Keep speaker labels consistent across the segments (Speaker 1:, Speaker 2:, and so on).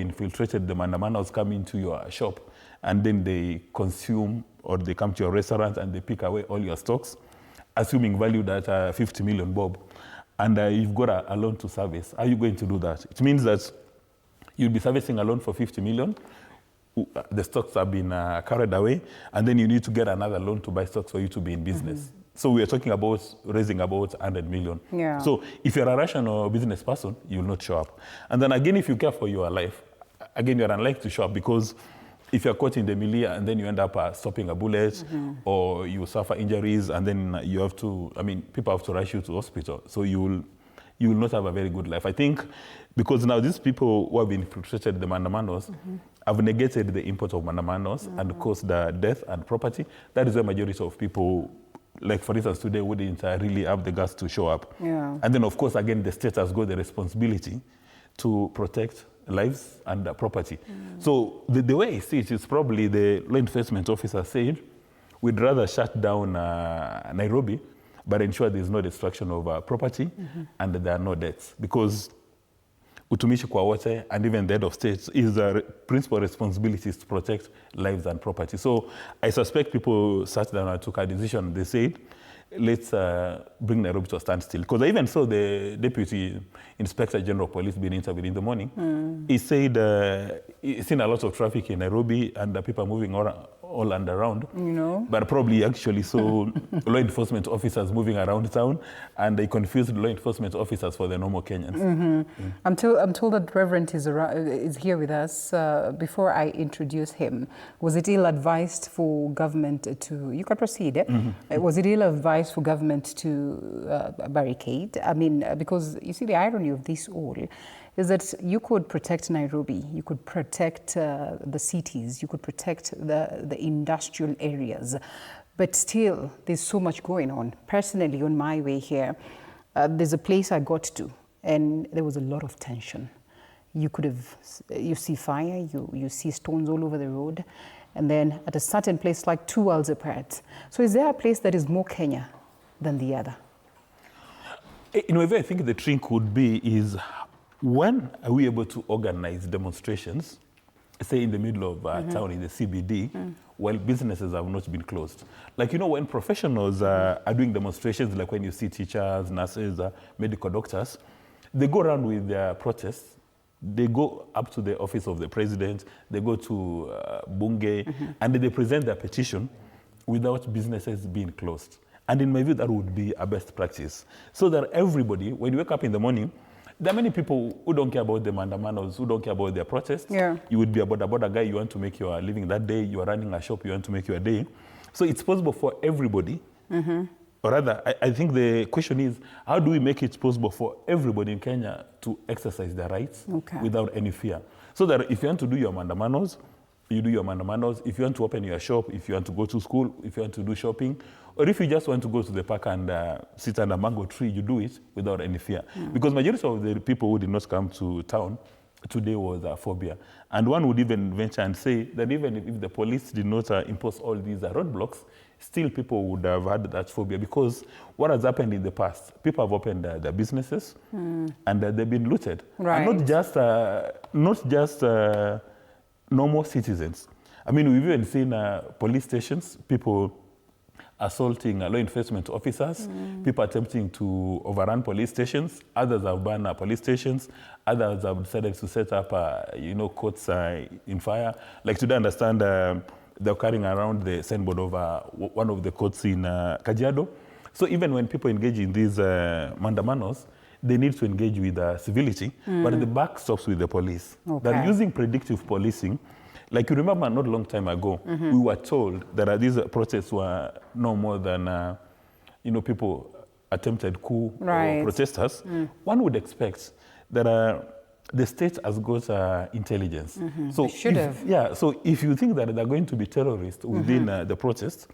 Speaker 1: infiltrated, the mandamandos come into your shop and then they consume, or they come to your restaurant and they pick away all your stocks, assuming valued at 50 million bob, and you've got a loan to service. How are you going to do that? It means that you'll be servicing a loan for 50 million, the stocks have been carried away, and then you need to get another loan to buy stocks for you to be in business. So we are talking about raising about 100 million.
Speaker 2: Yeah.
Speaker 1: So if you're a rational business person, you will not show up. And then again, if you care for your life, again, you're unlikely to show up, because if you're caught in the milieu and then you end up stopping a bullet, or you suffer injuries, and then you have to, people have to rush you to hospital. So you will not have a very good life. I think because now these people who have been infiltrated, the mandamandos, have negated the import of mandamandos and caused the death and property. That is why majority of people, like for instance today, wouldn't really have the guts to show up.
Speaker 2: Yeah.
Speaker 1: And then of course, again, the state has got the responsibility to protect lives and property. So the way I see it is probably the law enforcement officer said, we'd rather shut down Nairobi, but ensure there's no destruction of property and there are no deaths. Because utumishi kwa wote, and even the head of state, is the principal responsibility is to protect lives and property. So I suspect people sat down and took a decision. They said, let's bring Nairobi to a standstill. Because I even saw the Deputy Inspector General of Police being interviewed in the morning. He said he's seen a lot of traffic in Nairobi and people are moving all and around.
Speaker 2: You know?
Speaker 1: But probably actually saw law enforcement officers moving around town, and they confused law enforcement officers for the normal Kenyans.
Speaker 2: I'm told that Reverend is here with us. Before I introduce him, was it ill-advised for government to, you can proceed, was it ill-advised for government to barricade? Because you see the irony of this all is that you could protect Nairobi, you could protect the cities, you could protect the industrial areas, but still there's so much going on. Personally, on my way here, there's a place I got to, and there was a lot of tension. You see fire, you see stones all over the road, and then at a certain place, like 2 worlds apart. So is there a place that is more Kenya than the other?
Speaker 1: In a way, I think the trick would be is, when are we able to organize demonstrations, say in the middle of town, in the CBD, while businesses have not been closed? Like, when professionals are doing demonstrations, like when you see teachers, nurses, medical doctors, they go around with their protests. They go up to the office of the president, they go to Bunge, and they present their petition without businesses being closed. And in my view, that would be a best practice. So that everybody, when you wake up in the morning, there are many people who don't care about the mandamandos, who don't care about their protests. Yeah. You would be a border guy, you want to make your living that day, you are running a shop, you want to make your day. So it's possible for everybody. Or rather, I think the question is, how do we make it possible for everybody in Kenya to exercise their rights without any fear? So that if you want to do your mandamandos, you do your mandamandos. If you want to open your shop, if you want to go to school, if you want to do shopping, or if you just want to go to the park and sit under a mango tree, you do it without any fear. Because majority of the people who did not come to town today was a phobia. And one would even venture and say that even if the police did not impose all these roadblocks, still people would have had that phobia, because what has happened in the past, people have opened their businesses and they've been looted.
Speaker 2: Right.
Speaker 1: And not just normal citizens. We've even seen police stations, people assaulting law enforcement officers, people attempting to overrun police stations, others have burned police stations, others have decided to set up, courts in fire. Like today, I understand they're carrying around the signboard of one of the courts in Kajiado. So even when people engage in these mandamandos, they need to engage with civility, but the buck stops with the police. They're using predictive policing. Like you remember not a long time ago, we were told that these protests were no more than, people attempted coup or protesters. One would expect that the state has got intelligence. So so if you think that they're going to be terrorists within the protest,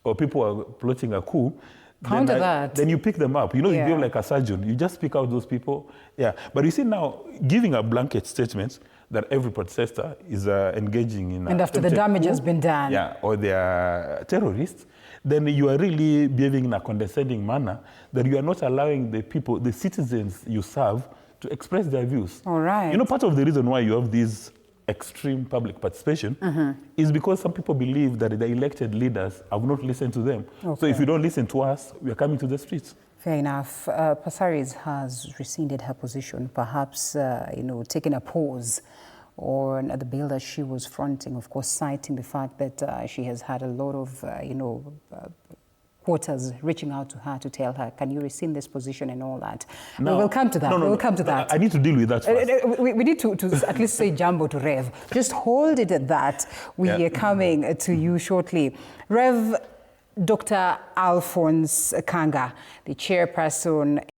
Speaker 1: or people are plotting a coup, then you pick them up. You feel like a surgeon. You just pick out those people. But you see now, giving a blanket statement that every protester is engaging in...
Speaker 2: And after the damage has been done.
Speaker 1: Or they are terrorists, then you are really behaving in a condescending manner, that you are not allowing the people, the citizens you serve, to express their views.
Speaker 2: All right.
Speaker 1: You know, part of the reason why you have these extreme public participation is because some people believe that the elected leaders have not listened to them.
Speaker 2: Okay.
Speaker 1: So if you don't listen to us, we are coming to the streets.
Speaker 2: Fair enough. Pasaris has rescinded her position, perhaps, taking a pause on the bill that she was fronting, of course, citing the fact that she has had a lot of, quarters reaching out to her to tell her, can you rescind this position and all that.
Speaker 1: No,
Speaker 2: we will come to that.
Speaker 1: No,
Speaker 2: we'll come to that.
Speaker 1: I need to deal with that first.
Speaker 2: We need to at least say jumbo to Rev. Just hold it at that. We are coming to you shortly. Rev, Dr. Alphonse Kanga, the chairperson